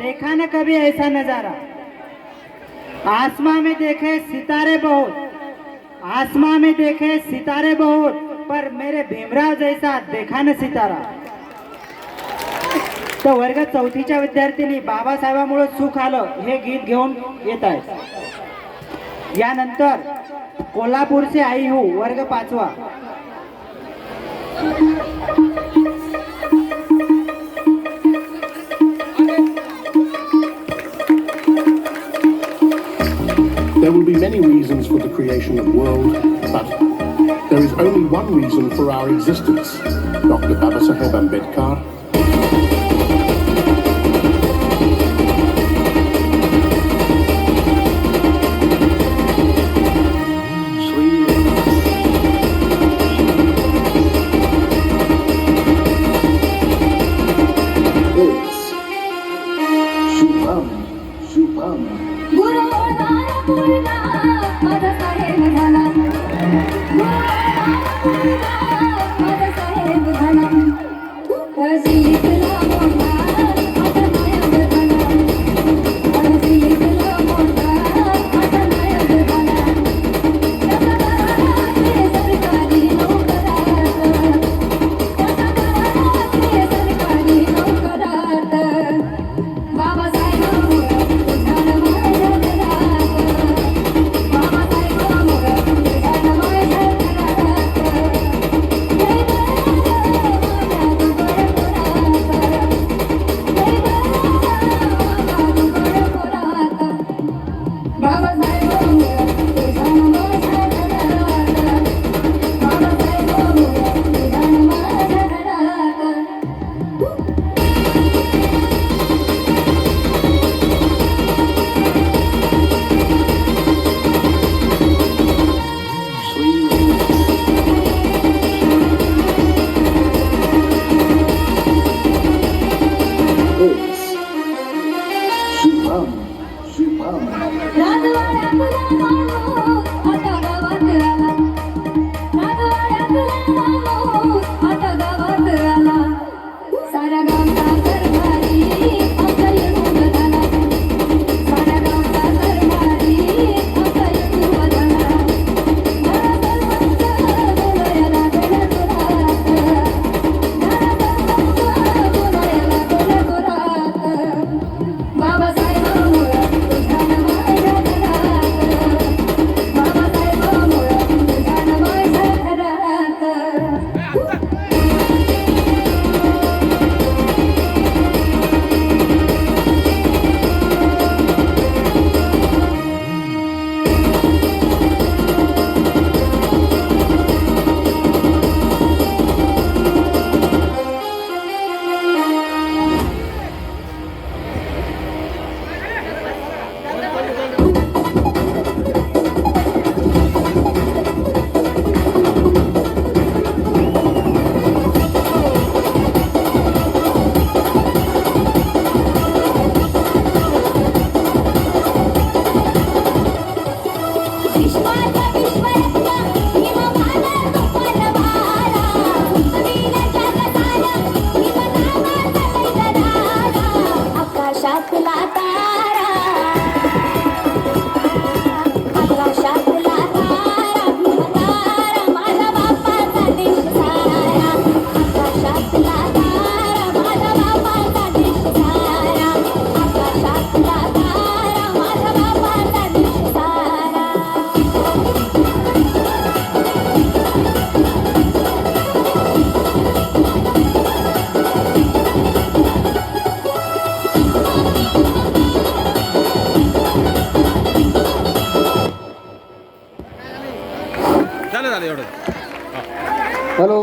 देखा न कभी ऐसा नजारा। आसमां में देखे सितारे बहुत, आसमां में देखे सितारे बहुत, पर मेरे भीमराव जैसा देखा न सितारा। तर वर्ग चौथीच्या विद्यार्थ्यांनी बाबासाहेबांमुळे सुख आलं हे गीत घेऊन येत आहेत। यानंतर कोल्हापूरचे आई हूँ वर्ग 5वा। There will be many reasons for the creation of the world, but there is only one reason for our existence. Dr. Babasaheb Ambedkar. झालं एवढं. हॅलो.